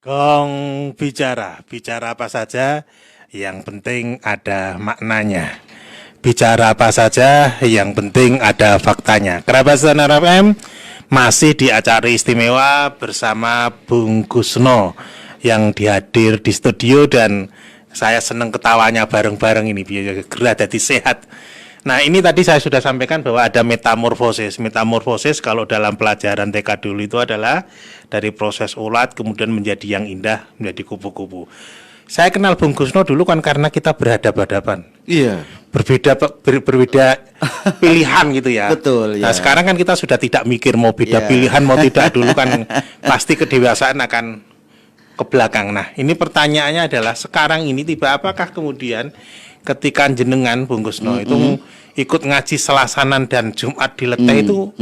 Gong bicara, bicara apa saja, yang penting ada maknanya. Bicara apa saja, yang penting ada faktanya. Kerabat Senar FM masih di acara istimewa bersama Bung Gusno yang dihadir di studio dan saya seneng ketawanya bareng-bareng ini biar gerah jadi sehat. Nah ini tadi saya sudah sampaikan bahwa ada metamorfosis. Metamorfosis kalau dalam pelajaran TK dulu itu adalah dari proses ulat kemudian menjadi yang indah, menjadi kupu-kupu. Saya kenal Bung Gusno dulu kan karena kita berhadapan-hadapan. Iya. Berbeda pilihan gitu ya. Betul. Nah Ya. sekarang kan kita sudah tidak mikir mau beda Ya. pilihan mau tidak, dulu kan pasti kedewasaan akan ke belakang. Nah ini pertanyaannya adalah sekarang ini tiba apakah kemudian ketika jenengan Bung Gusno itu ikut ngaji Selasanan dan Jumat di Leteh itu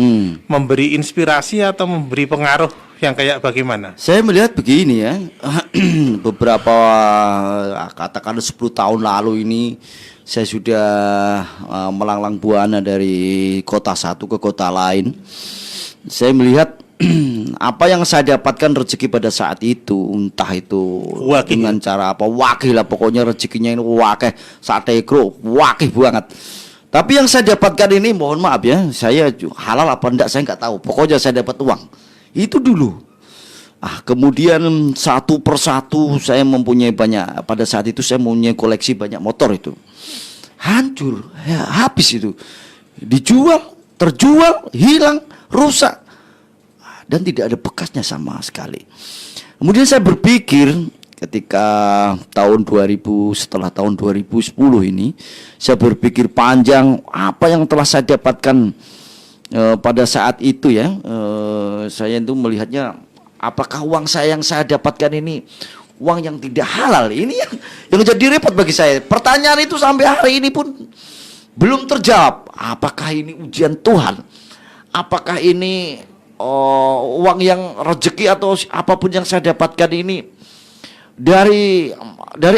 memberi inspirasi atau memberi pengaruh yang kayak bagaimana? Saya melihat begini ya, beberapa katakan 10 tahun lalu ini saya sudah melanglang buana dari kota satu ke kota lain. Saya melihat apa yang saya dapatkan rezeki pada saat itu, entah itu Wakil. dengan cara apa, wakil lah pokoknya rezekinya ini wakil, sate kro, wakil banget. Tapi yang saya dapatkan ini, mohon maaf ya, saya halal apa enggak saya nggak tahu. Pokoknya saya dapat uang. Itu dulu. Kemudian satu persatu saya mempunyai banyak. Pada saat itu saya mempunyai koleksi banyak motor itu. Hancur, ya, habis itu. Dijual, terjual, hilang, rusak. Dan tidak ada bekasnya sama sekali. Kemudian saya berpikir ketika setelah tahun 2010 ini, saya berpikir panjang apa yang telah saya dapatkan pada saat itu ya. Saya itu melihatnya apakah uang saya yang saya dapatkan ini uang yang tidak halal. Ini yang jadi repot bagi saya. Pertanyaan itu sampai hari ini pun belum terjawab. Apakah ini ujian Tuhan? Apakah ini uang yang rezeki atau apapun yang saya dapatkan ini dari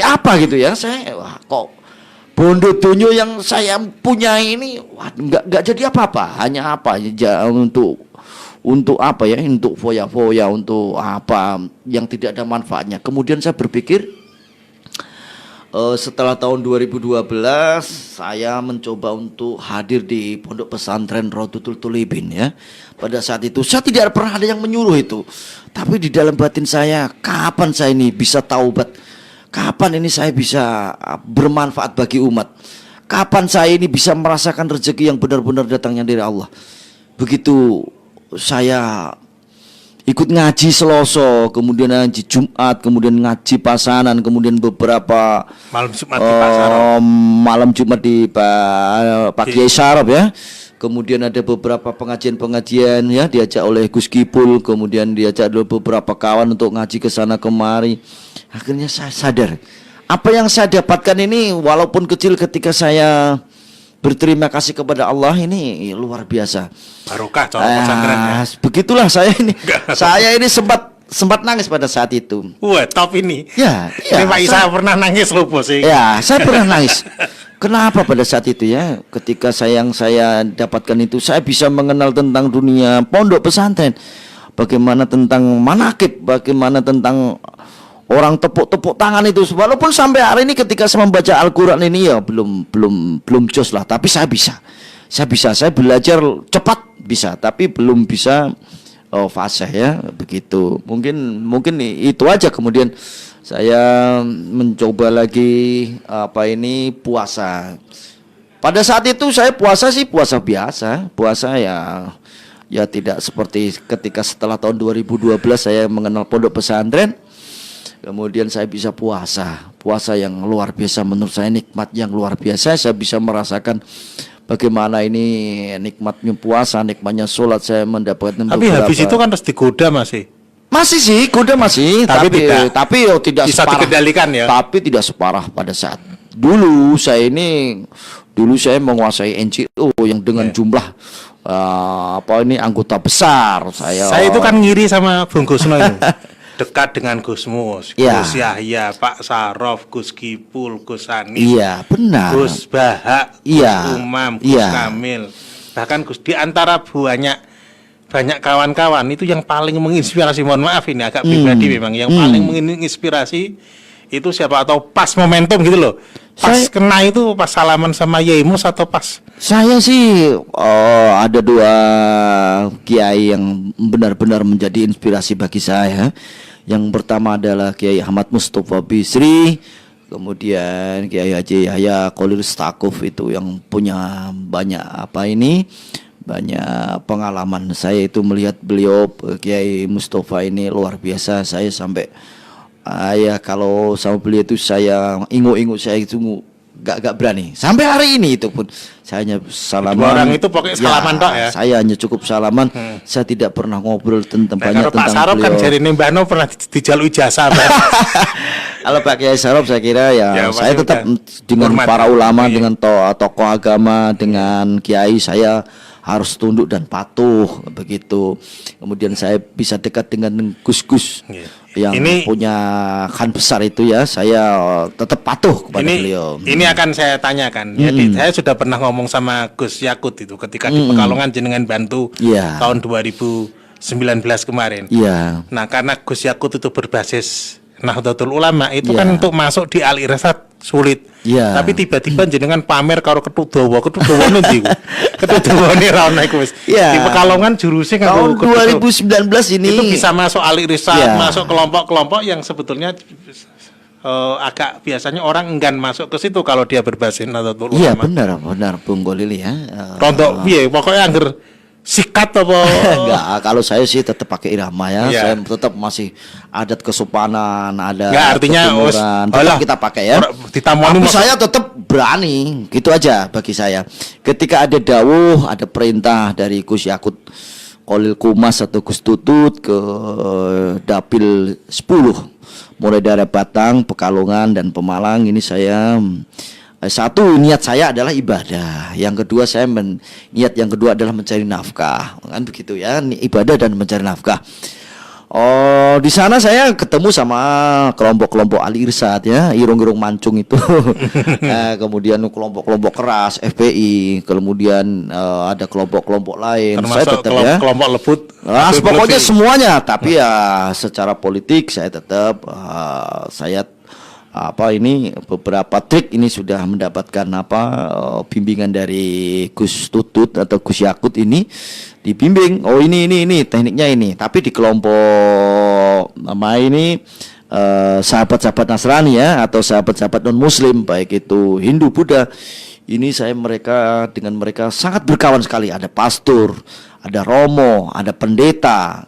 apa gitu ya? Saya kok bondo donyo yang saya punya ini nggak jadi apa-apa, hanya apa ya untuk apa ya, untuk foya-foya, untuk apa yang tidak ada manfaatnya. Kemudian saya berpikir setelah tahun 2012 saya mencoba untuk hadir di Pondok Pesantren Raudhatul Thalibin ya. Pada saat itu saya tidak pernah ada yang menyuruh itu. Tapi di dalam batin saya, kapan saya ini bisa taubat? Kapan ini saya bisa bermanfaat bagi umat? Kapan saya ini bisa merasakan rezeki yang benar-benar datangnya dari Allah? Begitu saya ikut ngaji Selasa, kemudian ngaji Jumat, kemudian ngaji Pasanan, kemudian beberapa Malam Jumat di Pasar. malam Jumat di Pak Kiai Sarap ya. Kemudian ada beberapa pengajian-pengajian ya diajak oleh Gus Kipul, kemudian diajak oleh beberapa kawan untuk ngaji ke sana kemari. Akhirnya saya sadar apa yang saya dapatkan ini walaupun kecil ketika saya berterima kasih kepada Allah ini luar biasa. Barokah cara pesantren ya. Begitulah saya ini sempat nangis pada saat itu. Wah, top ini. Ya, Ini Pak Isa pernah nangis loh bos. Ya, saya pernah nangis. Kenapa pada saat itu ya? Ketika yang saya dapatkan itu, saya bisa mengenal tentang dunia pondok pesantren. Bagaimana tentang manakib, bagaimana tentang orang tepuk tangan itu. Walaupun sampai hari ini ketika saya membaca Al-Qur'an ini ya belum jos lah, tapi saya bisa. Saya belajar cepat bisa, tapi belum bisa fasih ya, begitu. Mungkin itu aja. Kemudian saya mencoba lagi puasa. Pada saat itu saya puasa biasa. Puasa ya tidak seperti ketika setelah tahun 2012 saya mengenal pondok pesantren. Kemudian saya bisa puasa yang luar biasa, menurut saya nikmat yang luar biasa. Saya bisa merasakan bagaimana ini nikmatnya puasa, nikmatnya sholat. Saya mendapatkan Tapi habis itu kan harus digoda masih sih, kuda masih, tapi tidak bisa separah, dikendalikan ya. Tapi tidak separah pada saat dulu saya menguasai NGO yang dengan jumlah anggota besar. Saya itu kan ngiri sama Bung Gusno itu. Dekat dengan Gus Mus, Ya. Gus Yahya, Pak Sarof, Gus Kipul, Gus Anis, Iya, benar. Gus Bahak, Gus Iya. Umam, Gus Iya. Kamil. Bahkan Gus di antara banyak banyak kawan-kawan itu yang paling menginspirasi, mohon maaf ini agak pribadi memang, yang paling menginspirasi itu siapa, atau pas momentum gitu loh, pas kena itu pas salaman sama Yemus atau pas? Saya sih ada dua kiai yang benar-benar menjadi inspirasi bagi saya. Yang pertama adalah Kiai Ahmad Mustofa Bisri, kemudian Kiai Haji Yahya Khalil Stakuf, itu yang punya banyak banyak pengalaman. Saya itu melihat beliau, Kiai Mustofa ini luar biasa. Saya sampai kalau sama beliau itu saya ingu-ingu, saya itu gak berani sampai hari ini. Itu pun saya hanya salaman. Orang itu pokoknya salaman tok ya. Saya hanya cukup salaman. Saya tidak pernah ngobrol tentang banyak tentang Pak Sarop beliau. kan jadi Mbahno pernah dijalui jasa. Kalau Pak Kiai Sarop saya kira saya tetap dengan hormat, para ulama, dengan tokoh agama, dengan kiai, saya harus tunduk dan patuh begitu. Kemudian saya bisa dekat dengan Gus-Gus yang punya khan besar itu ya, saya tetap patuh kepada beliau. Ini akan saya tanyakan. Jadi saya sudah pernah ngomong sama Gus Yakut itu ketika di Pekalongan jenengan bantu tahun 2019 kemarin. Nah, karena Gus Yakut itu berbasis Nahdlatul Ulama itu kan untuk masuk di Al Irsyad sulit. Tapi tiba-tiba jenengan pamer karo Ketudawa nanti. Ketudawa ini ra ono iku wis. Di Pekalongan jurusnya kan tahun 2019 ini itu bisa masuk Al Irsyad, masuk kelompok-kelompok yang sebetulnya agak biasanya orang enggan masuk ke situ kalau dia berbasis Nahdlatul Ulama. Iya benar Bung Golili ya. Rontok piye pokoknya angger sikat apa? Enggak, kalau saya sih tetap pakai irama ya. Saya tetap masih adat kesopanan, ada keturunan, tetap kita pakai ya. Tapi saya tetap berani, gitu aja bagi saya. Ketika ada dawuh, ada perintah dari Gus Yakut Khalil Kumas atau Gus Tutut ke Dapil 10, mulai dari Batang, Pekalongan dan Pemalang, ini saya satu, niat saya adalah ibadah. Yang kedua, niat yang kedua adalah mencari nafkah. Kan begitu ya, ibadah dan mencari nafkah. Di sana saya ketemu sama kelompok-kelompok Al Irsyad ya, irung-irung mancung itu. Kemudian kelompok-kelompok keras FPI, kemudian ada kelompok-kelompok lain. Termasuk saya tetap kelompok lebut. Pokoknya semuanya, tapi ya secara politik saya tetap beberapa trik ini sudah mendapatkan bimbingan dari Gus Tutut atau Gus Yakut ini, dibimbing ini tekniknya ini. Tapi di kelompok sahabat-sahabat Nasrani ya, atau sahabat-sahabat non Muslim, baik itu Hindu, Buddha, ini dengan mereka sangat berkawan sekali. Ada pastor, ada romo, ada pendeta,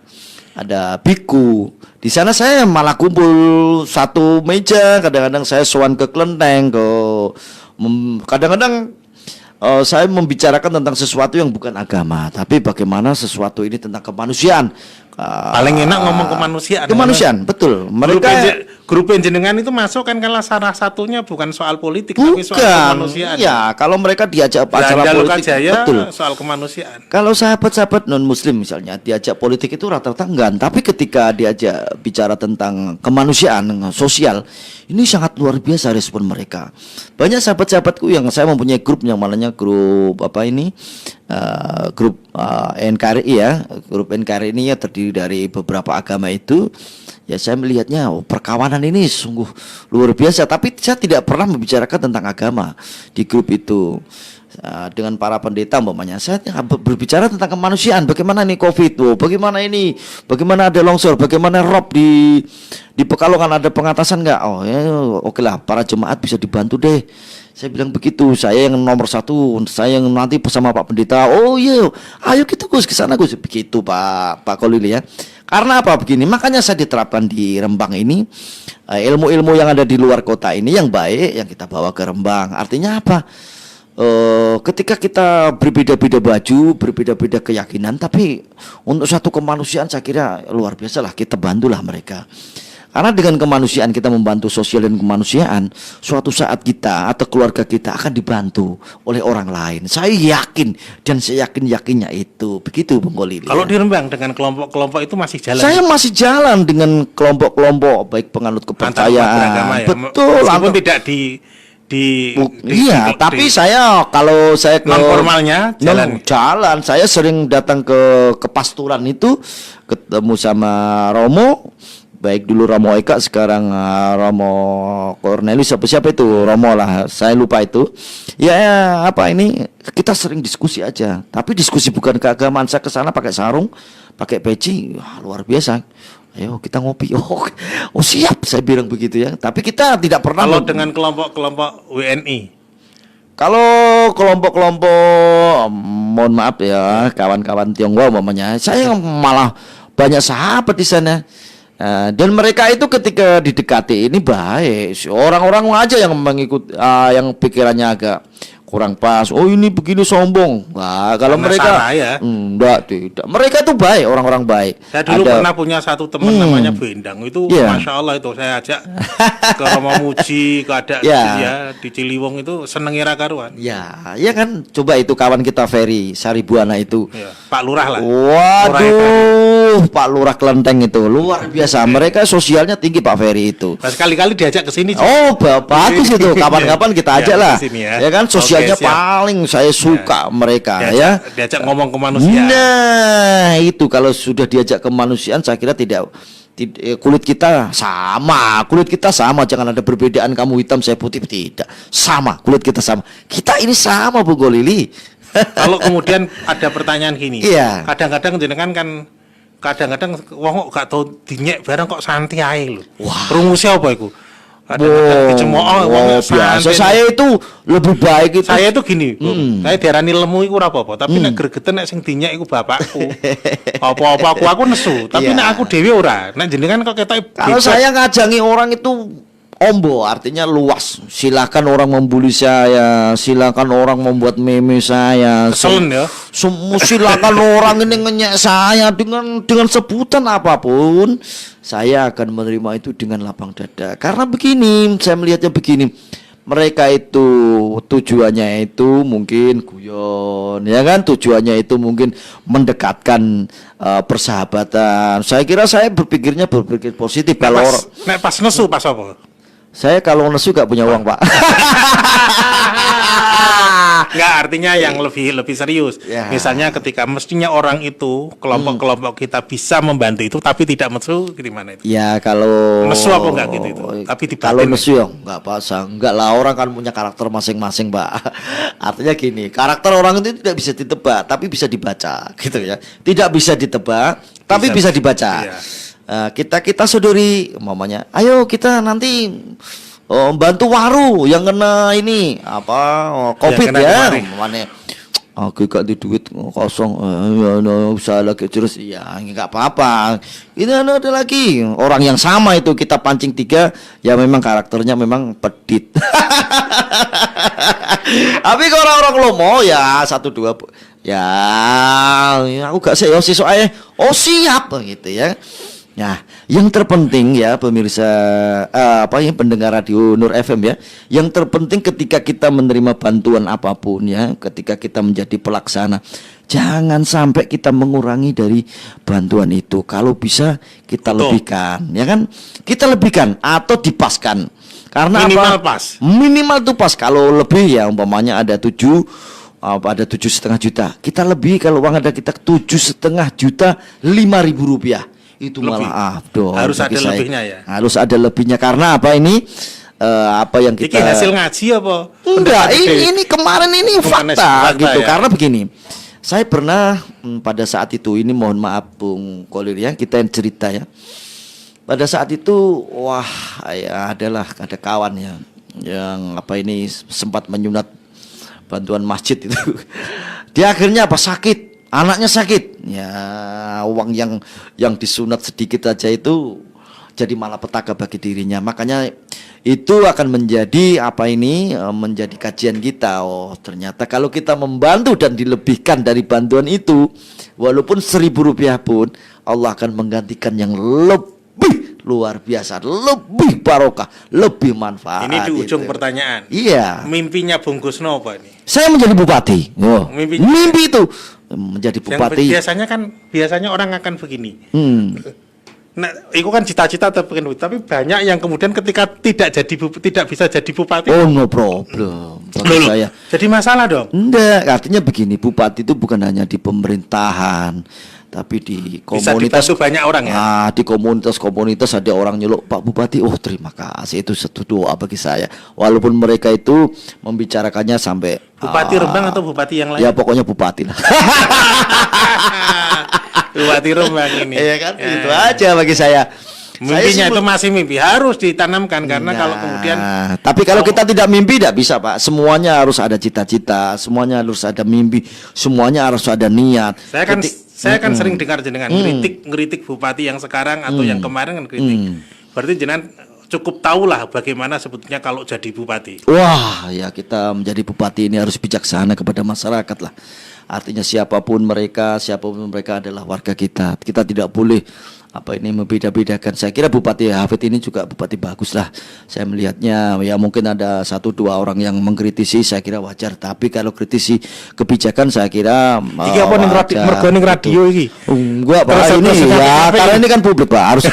ada biku. Di sana saya malah kumpul satu meja. Kadang-kadang saya sowan ke kelenteng, kadang-kadang saya membicarakan tentang sesuatu yang bukan agama, tapi bagaimana sesuatu ini tentang kemanusiaan. Paling enak ngomong kemanusiaan. Kemanusiaan, betul. Grup jenengan itu masuk kan karena salah satunya bukan soal politik, tapi soal kemanusiaan. Ya, kalau mereka diajak acara politik, betul. Soal kemanusiaan. Kalau sahabat-sahabat non Muslim misalnya diajak politik itu rata-rata enggan, tapi ketika diajak bicara tentang kemanusiaan, sosial, ini sangat luar biasa respon mereka. Banyak sahabat-sahabatku yang saya mempunyai grup yang malahnya grup grup NKRI ya. Grup NKRI ini ya terdiri dari beberapa agama itu. Ya saya melihatnya perkawanan ini sungguh luar biasa. Tapi saya tidak pernah membicarakan tentang agama di grup itu. Dengan para pendeta umpamanya, saya berbicara tentang kemanusiaan. Bagaimana ini COVID, bagaimana ada longsor, bagaimana rob di Pekalongan ada pengatasan nggak? Oke lah, para jemaat bisa dibantu deh. Saya bilang begitu. Saya yang nomor satu, saya yang nanti bersama Pak Pendeta. Ayo kita Gus ke sana Gus. Begitu Pak Kolili ya. Karena apa begini? Makanya saya diterapkan di Rembang ini ilmu-ilmu yang ada di luar kota ini yang baik yang kita bawa ke Rembang. Artinya apa? Ketika kita berbeda-beda baju, berbeda-beda keyakinan, tapi untuk satu kemanusiaan saya kira luar biasa lah, kita bantulah mereka. Karena dengan kemanusiaan kita membantu sosial dan kemanusiaan, suatu saat kita atau keluarga kita akan dibantu oleh orang lain. Saya yakin dan saya yakinnya itu. Begitu Bung Kolili. Kalau di Rembang dengan kelompok-kelompok itu masih jalan. Saya masih jalan dengan kelompok-kelompok baik penganut kepercayaan. Ya. Betul. Meskipun tidak Iya, tapi saya kalau saya ke non formalnya jalan, saya sering datang ke pasturan itu, ketemu sama Romo, baik dulu Romo Eka, sekarang Romo Cornelius, siapa itu Romo lah, saya lupa itu. Ya apa ini, kita sering diskusi aja, tapi diskusi bukan keagamaan. Saya ke sana pakai sarung, pakai peci, wah, luar biasa. Ayo kita ngopi. Oh siap, saya bilang begitu ya. Tapi kita tidak pernah. Kalau dengan kelompok-kelompok WNI, kalau kelompok-kelompok, mohon maaf ya, kawan-kawan Tionghoa umpamanya, saya malah banyak sahabat di sana. Dan mereka itu ketika didekati ini baik. Orang-orang aja yang mengikut, yang pikirannya agak kurang pas. Oh ini begini sombong. Nah, kalau karena mereka Sarah, ya. tidak. Mereka itu baik, orang-orang baik. Saya dulu pernah punya satu teman namanya Bendang. Itu Masya Allah itu saya ajak ke Romo Muji, ke di Ciliwung itu seneng ira karuan. Ya kan. Coba itu kawan kita Ferry Saribuana itu. Ya, Pak Lurah lah. Waduh, Pak Lurah Kelenteng itu luar biasa. Mereka sosialnya tinggi Pak Ferry itu. Nah, sekali-kali diajak ke sini. Oh, bagus itu. Kapan-kapan kita ajak lah. Ya kan, sosialnya paling saya suka mereka diajak ngomong ke manusia. Nah, itu kalau sudah diajak ke manusiaan saya kira tidak kulit kita sama, jangan ada perbedaan, kamu hitam saya putih, tidak. Sama, kulit kita sama. Kita ini sama Bu Golili. Kalau kemudian ada pertanyaan gini. Iya. Kadang-kadang jenengan kan wong kok gak tau dinyek barang kok santai ae lho. Wah. Rumusi apa iku? Kadang-kadang dicemooh wong biasa. Saya itu lebih baik itu. Saya itu gini, saya diarani lemu iku ora apa-apa, tapi nek gregeten nek sing dinyek iku bapakku. Apa-apa aku nesu, tapi nek aku dhewe ora. Nek jenengan kok ketok. Kalau saya ngajangi orang itu ombo, artinya luas. Silakan orang membuli saya, silakan orang membuat meme saya. Keselen ya. Semua silakan orang ini ngenyek saya dengan sebutan apapun. Saya akan menerima itu dengan lapang dada. Karena begini, saya melihatnya begini. Mereka itu tujuannya itu mungkin guyon, ya kan? Tujuannya itu mungkin mendekatkan persahabatan. Saya kira saya berpikir positif. Kalau nek pas nesu pas apa? Saya kalau nesu gak punya uang, Pak. Enggak, artinya yang lebih serius. Ya. Misalnya ketika mestinya orang itu kelompok-kelompok kita bisa membantu itu tapi tidak nesu, gimana itu? Ya kalau nesu apa enggak gitu itu? Tapi kalau nesu ya enggak pasang. Enggak lah, orang kan punya karakter masing-masing, Pak. Artinya gini, karakter orang itu tidak bisa ditebak tapi bisa dibaca, gitu ya. Tidak bisa ditebak tapi bisa dibaca. Iya. Kita sodori mamanya, ayo kita nanti bantu waru yang kena ini COVID ya, mamanya. Aku gak di duit kosong, usaha lagi terus, ya nggak apa-apa. Ini ada lagi orang yang sama itu kita pancing 3, ya memang karakternya memang pedit. Tapi kalau orang-orang lomo ya 1 2, ya aku gak sih soalnya, siap gitu ya. Nah, yang terpenting ya pemirsa pendengar radio Nur FM ya, yang terpenting ketika kita menerima bantuan apapun ya, ketika kita menjadi pelaksana, jangan sampai kita mengurangi dari bantuan itu. Kalau bisa kita lebihkan, ya kan? Kita lebihkan atau dipaskan. Karena minimal pas. Minimal tuh pas. Kalau lebih ya umpamanya ada 7,5 juta. Kita lebih kalau uang ada kita 7,5 juta 5.000 rupiah. Itu lebih. Malah dong. Harus ada lebihnya ya. Harus ada lebihnya karena apa ini? Apa yang kita ini hasil ngaji apa? Enggak, ini kemarin ini fakta gitu. Ya? Karena begini. Saya pernah pada saat itu, ini mohon maaf Bung Kolir ya, kita yang cerita ya. Pada saat itu ya ada kawan ya yang sempat menyunat bantuan masjid itu. Dia akhirnya sakit. Anaknya sakit, ya uang yang disunat sedikit aja itu jadi malapetaka bagi dirinya. Makanya itu akan menjadi menjadi kajian kita. Oh ternyata kalau kita membantu dan dilebihkan dari bantuan itu, walaupun 1.000 rupiah pun Allah akan menggantikan yang lebih luar biasa, lebih barokah, lebih manfaat. Ini di ujung pertanyaan. Iya. Mimpinya Bung Gusno apa ini? Saya menjadi bupati. Mimpi itu menjadi bupati. Biasanya orang akan begini. Nah, itu kan cita-cita tapi banyak yang kemudian ketika tidak bisa jadi bupati. Oh, no problem. Bagi Loh, saya jadi masalah dong. enggak, artinya begini, bupati itu bukan hanya di pemerintahan, tapi di Bisa komunitas. dibantu banyak orang ya. Ah, di komunitas ada orang nyeluk Pak Bupati. Oh, terima kasih, itu satu doa bagi saya. Walaupun mereka itu membicarakannya sampai Bupati Rembang atau bupati yang lain? ya pokoknya bupati lah. Bupati Rembang ini. Iya kan, Ya, itu ya. aja bagi saya. Mimpinya Saya itu masih mimpi, harus ditanamkan karena Nah, kalau kemudian tapi kalau kita tidak mimpi tidak bisa, Pak. Semuanya harus ada cita-cita, semuanya harus ada mimpi, semuanya harus ada niat. saya kan sering dengar jenengan ngeritik bupati yang sekarang atau yang kemarin kan kritik. Berarti jenengan cukup tahulah bagaimana sebetulnya kalau jadi bupati. Wah, ya kita menjadi bupati ini harus bijaksana kepada masyarakat lah. Artinya siapapun mereka adalah warga kita. Kita tidak boleh membeda-bedakan. Saya kira Bupati Hafid ini juga bupati bagus lah. Saya melihatnya ya mungkin ada 1-2 orang yang mengkritisi, saya kira wajar. Tapi kalau kritisi kebijakan saya kira Iki apa ning radio iki? Enggak, Pak. Terus Ini terus ya apa karena ini? ini kan publik, Pak. Harus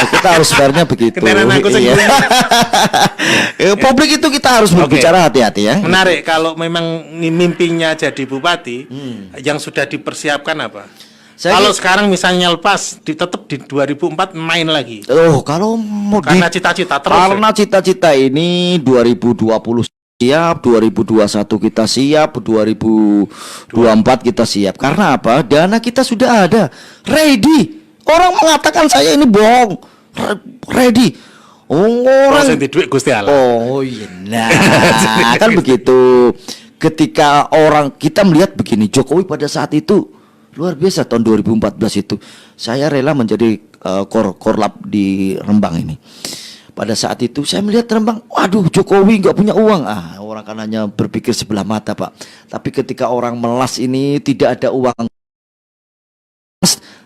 kita harus fairnya begitu. Kentenan aku sing Iya. ngomong. Publik itu kita harus berbicara hati-hati ya. Menarik kalau memang mimpinya jadi bupati yang sudah dipersiapkan apa? Kalau sekarang misalnya lepas tetap di 2004 main lagi. Oh, kalau mau Karena cita-cita terus. karena cita-cita ini 2020 siap, 2021 kita siap, 2024 kita siap. Karena apa? Dana kita sudah ada, ready. Orang mengatakan saya ini bohong, ready. Orang di duit Gusti Allah. Oh iya, nah kan begitu. Ketika orang kita melihat begini, Jokowi pada saat itu luar biasa tahun 2014 itu. Saya rela menjadi korlap di Rembang ini. Pada saat itu saya melihat Rembang, waduh Jokowi nggak punya uang. Orang kan hanya berpikir sebelah mata, Pak. Tapi ketika orang melas ini tidak ada uang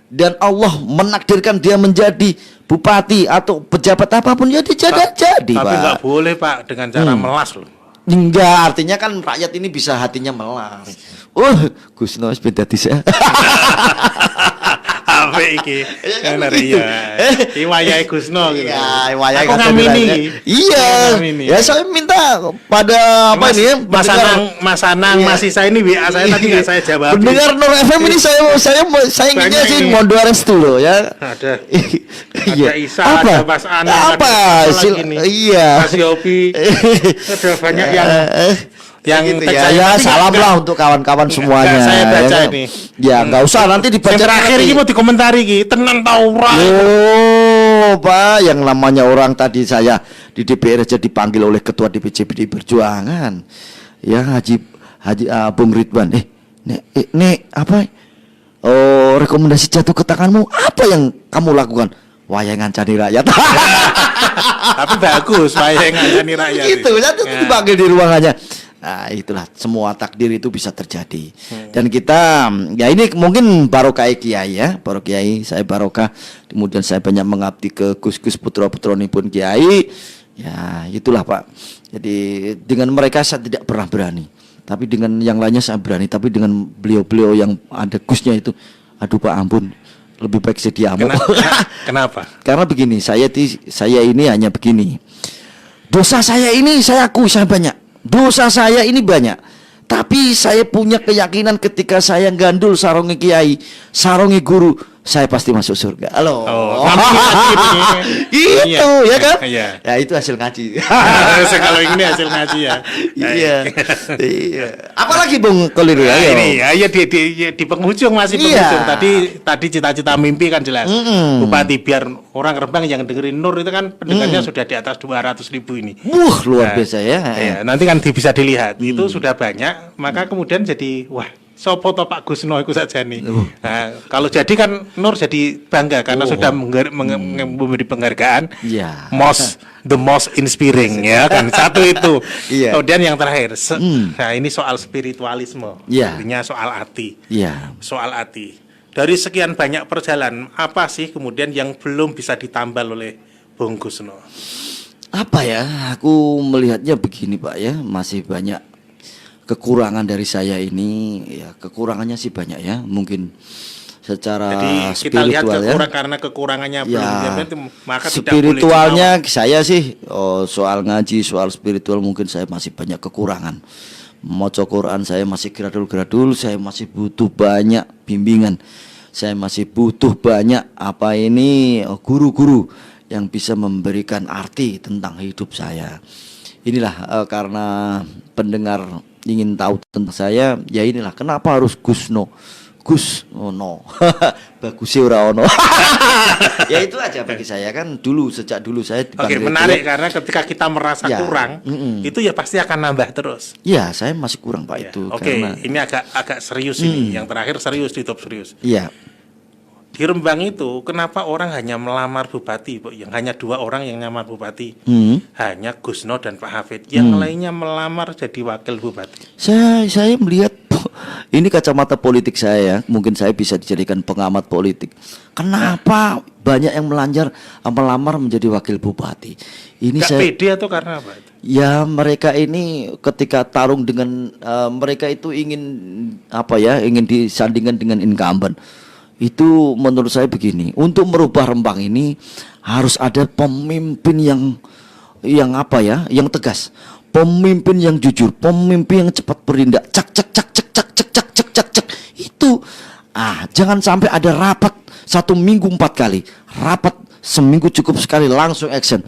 dan Allah menakdirkan dia menjadi bupati atau pejabat apapun ya dia jadi, Tapi Pak. nggak boleh Pak dengan cara melas loh. Enggak, artinya kan rakyat ini bisa hatinya melas. Gus Nos beda saya. Apa iki? kan Bener begitu. iya. Iki wayahe Gusno gitu. Iya, wayahe Aku kata ngamini. bilangnya. Iya. Ngamini. Ya saya minta pada apa ini ya? Mas Anang, Iya. masih saya ini WA saya tadi nggak saya jawab. Pendengar Nur FM ini saya inginnya Banyak sih ini. Mondo Restu loh ya. Ada. Iya. Ada Isa, ada Mas Anang, Apa? ada lagi nih? Iya. Mas Yopi. Ada banyak yang gitu teks ya, saya. ya Tapi salam nggak- lah untuk kawan-kawan semuanya. saya baca ya, ini. Ya nggak usah nanti dibaca. Yang terakhir nanti. ini mau dikomentari iki, tenan ta ora? Oh, Pak, yang namanya orang tadi saya di DPR aja dipanggil oleh ketua DPC PDI Perjuangan. Ya Haji Bung Ridwan. Nek apa? Oh, rekomendasi jatuh ke tanganmu. Apa yang kamu lakukan? Wayang ngancani rakyat. Tapi bagus, wayang ngancani rakyat. Gitu, ya, itu Ya. dipanggil di ruangannya. Nah, itulah semua takdir itu bisa terjadi. Dan kita ya ini mungkin barokah Kiai ya, barokah Kiai, saya barokah. Kemudian saya banyak mengabdi ke Gus-gus putra-putranipun Kiai. Ya, itulah Pak. Jadi dengan mereka saya tidak pernah berani. Tapi dengan yang lainnya saya berani, tapi dengan beliau-beliau yang ada Gusnya itu, aduh Pak ampun, lebih baik saya diamuk. Kenapa? Karena begini, saya ini hanya begini. Dosa saya ini saya akui saya banyak. Dosa saya ini banyak. Tapi saya punya keyakinan ketika saya gandul sarungi kiai, sarungi guru, saya pasti masuk surga. Halo. Oh, Itu iya. ya kan? Iya. Ya itu hasil ngaji. Kalau ini hasil ngaji ya. Iya. Iya. Apalagi Bung Keliru ya? Nah, ini ya di penghujung masih Iya. penghujung. Tadi cita-cita mimpi kan jelas. Bupati biar orang Rembang yang dengerin Nur itu kan pendengarnya sudah di atas 200.000 ini. Luar Nah, biasa ya. Iya, nanti kan bisa dilihat itu sudah banyak, maka kemudian jadi wah. Sopo to Pak Gusno iku saja nih. Nah, kalau jadi kan Nur jadi bangga karena sudah memberi penghargaan. Iya. The most inspiring ya kan. Satu itu. Iya. Kemudian yang terakhir, nah ini soal spiritualisme. Iya. Artinya soal hati. Iya. Soal hati. Dari sekian banyak perjalanan, apa sih kemudian yang belum bisa ditambal oleh Bung Gusno? Apa ya? Aku melihatnya begini Pak ya, masih banyak kekurangan dari saya ini. Ya kekurangannya sih banyak ya. Mungkin secara Jadi kita lihat spiritual ya. karena kekurangannya belum Ya, maka tidak boleh spiritualnya saya sih soal ngaji, soal spiritual mungkin saya masih banyak kekurangan. Maca Quran saya masih gradul-gradul, saya masih butuh banyak bimbingan. Saya masih butuh banyak guru-guru yang bisa memberikan arti tentang hidup saya. Inilah karena pendengar ingin tahu tentang saya, ya inilah kenapa harus Gusno. Gus ono bagus sih ora ono. Ya itu aja bagi saya kan sejak dulu saya Oke, dipanggil menarik itu. karena ketika kita merasa Ya, kurang, itu ya pasti akan nambah terus. Ya, saya masih kurang Pak Ya, itu Oke, karena ini agak serius ini. Yang terakhir serius di top serius. iya. Di Rembang itu kenapa orang hanya melamar bupati, Bu? Yang hanya 2 orang yang melamar bupati, hanya Gusno dan Pak Hafid. Yang lainnya melamar jadi wakil bupati. Saya melihat ini kacamata politik saya ya. Mungkin saya bisa dijadikan pengamat politik. Kenapa banyak yang melamar menjadi wakil bupati? Ini Gak saya pede atau karena apa? ya mereka ini ketika tarung dengan mereka itu ingin disandingkan dengan incumbent. Itu menurut saya begini, untuk merubah Rembang ini harus ada pemimpin yang tegas, pemimpin yang jujur, pemimpin yang cepat bertindak, cak itu. Jangan sampai ada rapat 1 minggu 4 kali, rapat seminggu cukup sekali langsung action.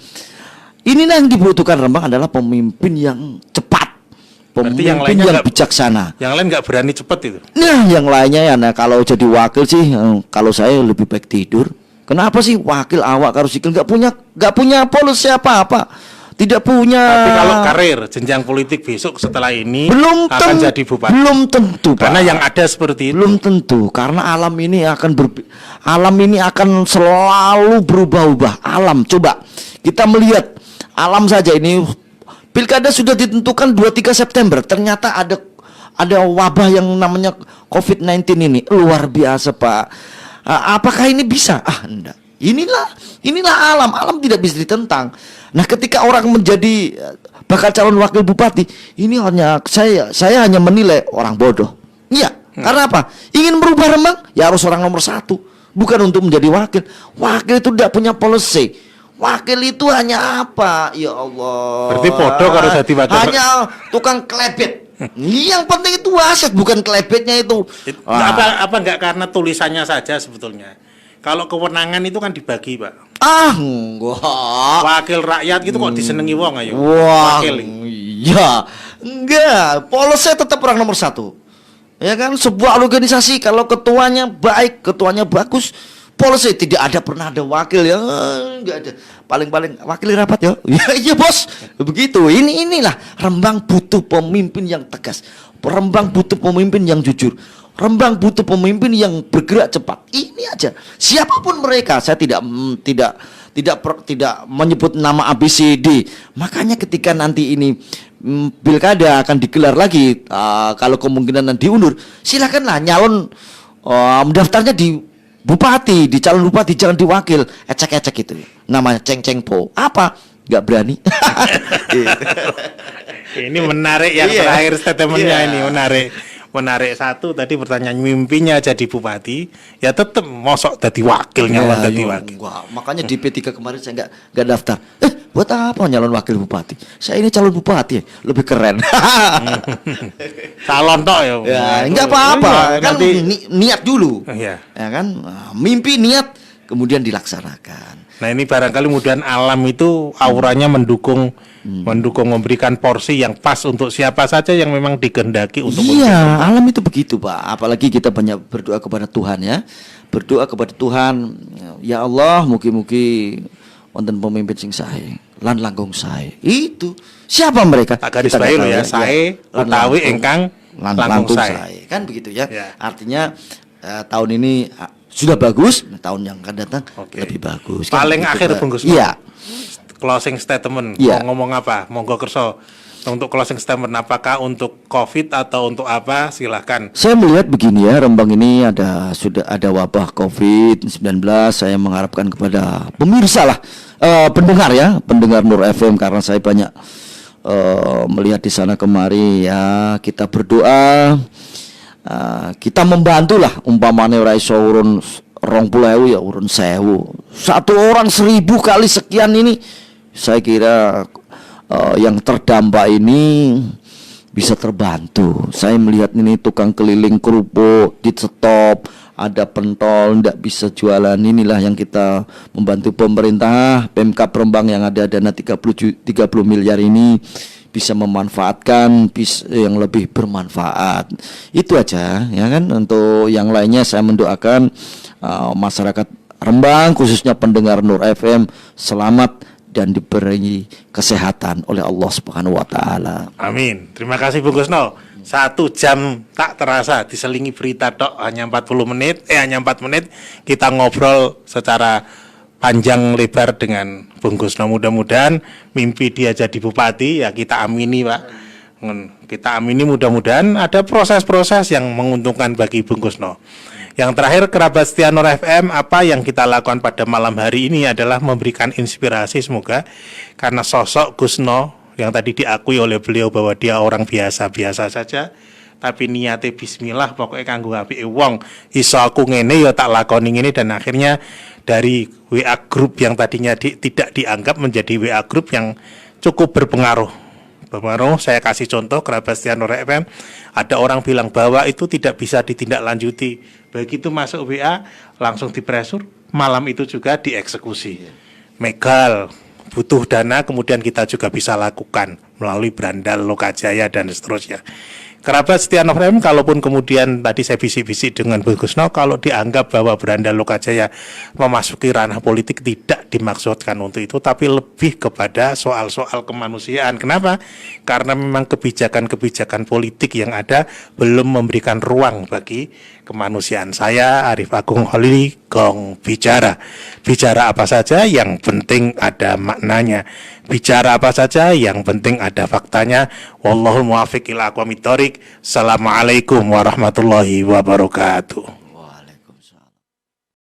Inilah yang dibutuhkan Rembang adalah pemimpin yang cepat, pemimpin yang bijaksana. Yang lain nggak berani cepat itu. Nah, yang lainnya ya, kalau jadi wakil sih, kalau saya lebih baik tidur. Kenapa sih wakil awak karo sikil nggak punya polisi apa-apa, tidak punya. Tapi kalau karir jenjang politik besok setelah ini belum akan jadi bupati. Belum tentu, Pak. Karena yang ada seperti itu. Belum tentu, karena alam ini akan selalu berubah-ubah. Alam, coba kita melihat alam saja ini. Pilkada sudah ditentukan 23 September. Ternyata ada wabah yang namanya COVID-19 ini. Luar biasa, Pak. Apakah ini bisa? Enggak. Inilah alam. Alam tidak bisa ditentang. Nah, ketika orang menjadi bakal calon wakil bupati, ini saya hanya menilai orang bodoh. Iya, karena apa? Ingin merubah Rembang, ya harus orang nomor 1. Bukan untuk menjadi wakil. Wakil itu tidak punya policy. Wakil itu hanya apa? Ya Allah. Berarti bodoh kalau jadi wakil. Hanya tukang klebet. Yang penting itu aset, bukan klebetnya itu. Apa enggak karena tulisannya saja sebetulnya? Kalau kewenangan itu kan dibagi, Pak. Enggak. Wakil rakyat gitu kok disenengi wong ayo. Wah, Wakil. iya. Enggak, polisi tetap orang nomor 1. Ya kan, sebuah organisasi kalau ketuanya baik, ketuanya bagus, polisi tidak pernah ada wakil ya, enggak ada. Paling-paling wakil rapat ya. Iya, Bos. Begitu. Inilah Rembang butuh pemimpin yang tegas. Rembang butuh pemimpin yang jujur. Rembang butuh pemimpin yang bergerak cepat. Ini aja. Siapapun mereka, saya tidak menyebut nama ABCD. Makanya ketika nanti ini pilkada akan digelar lagi, kalau kemungkinan diundur, silakanlah nyalon mendaftarnya di bupati, di calon bupati, jangan diwakil. Ecek-ecek itu. Namanya ceng-ceng po. Apa? Gak berani. Ini menarik yang terakhir statementnya ini menarik satu tadi pertanyaan mimpinya jadi bupati ya tetap mosok jadi wakil nyalon jadi wakil. Makanya di P3 kemarin saya nggak daftar. Buat apa nyalon wakil bupati? Saya ini calon bupati lebih keren. Calon tok ya. Ya nggak apa-apa kan niat dulu. Ya kan mimpi niat kemudian dilaksanakan. Nah ini barangkali kemudian alam itu auranya mendukung memberikan porsi yang pas untuk siapa saja yang memang dikehendaki untuk. Iya, alam itu begitu, Pak. Apalagi kita banyak berdoa kepada Tuhan ya. Berdoa kepada Tuhan, ya Allah, mugi-mugi wonten pemimpin sing sae, lan langkung sae. Itu siapa mereka? Garis bae lho ya, sae utawi ingkang langkung sae. Kan begitu ya. Artinya tahun ini sudah bagus, tahun yang akan datang lebih bagus. Paling kan, akhir Bung Gusman. Iya. Closing statement. Mau ngomong apa? Monggo kerso. Untuk closing statement apakah untuk COVID atau untuk apa? Silahkan. Saya melihat begini ya, Rembang ini sudah ada wabah COVID-19. Saya mengharapkan kepada pemirsa lah, pendengar Nur FM, karena saya banyak melihat di sana kemari ya, kita berdoa kita membantulah umpamanya ora iso urun 20.000 ya urun 1.000. Satu orang 1.000 kali sekian ini saya kira yang terdampak ini bisa terbantu. Saya melihat ini tukang keliling kerupuk di stop, ada pentol ndak bisa jualan. Inilah yang kita membantu pemerintah Pemkab Rembang yang ada dana 30 miliar ini bisa memanfaatkan yang lebih bermanfaat. Itu aja ya kan. Untuk yang lainnya saya mendoakan masyarakat Rembang khususnya pendengar Nur FM selamat dan diberi kesehatan oleh Allah Subhanahu wa taala. Amin. Terima kasih Bung Gusno. 1 jam tak terasa diselingi berita tok, hanya 4 menit kita ngobrol secara panjang lebar dengan Bung Gusno. Mudah-mudahan mimpi dia jadi bupati ya kita amini, Pak. Kita amini, mudah-mudahan ada proses-proses yang menguntungkan bagi Bung Gusno. Yang terakhir, kerabat setia Nur FM, apa yang kita lakukan pada malam hari ini adalah memberikan inspirasi semoga karena sosok Gusno yang tadi diakui oleh beliau bahwa dia orang biasa-biasa saja, tapi niatnya bismillah pokoknya kanggo apike wong, iso aku ngene ya tak lakoni ngene, dan akhirnya dari WA group yang tadinya tidak dianggap menjadi WA group yang cukup berpengaruh. Saya kasih contoh kerabat setia Nur FM, ada orang bilang bahwa itu tidak bisa ditindaklanjuti. Begitu masuk WA langsung dipresur, malam itu juga dieksekusi. Megal butuh dana, kemudian kita juga bisa lakukan melalui Brandal, Lokajaya dan seterusnya. Kerabat setia Nur FM, kalaupun kemudian tadi saya bisik-bisik dengan Bung Gusno, kalau dianggap bahwa Brandal Lokajaya memasuki ranah politik, tidak dimaksudkan untuk itu, tapi lebih kepada soal-soal kemanusiaan. Kenapa? Karena memang kebijakan-kebijakan politik yang ada belum memberikan ruang bagi kemanusiaan. Saya Arif Agung Holili, Gong Bicara. Bicara apa saja yang penting ada maknanya. Bicara apa saja yang penting ada faktanya. Wallahul muwaffiq ila aqwamit thoriq. Assalamualaikum warahmatullahi wabarakatuh.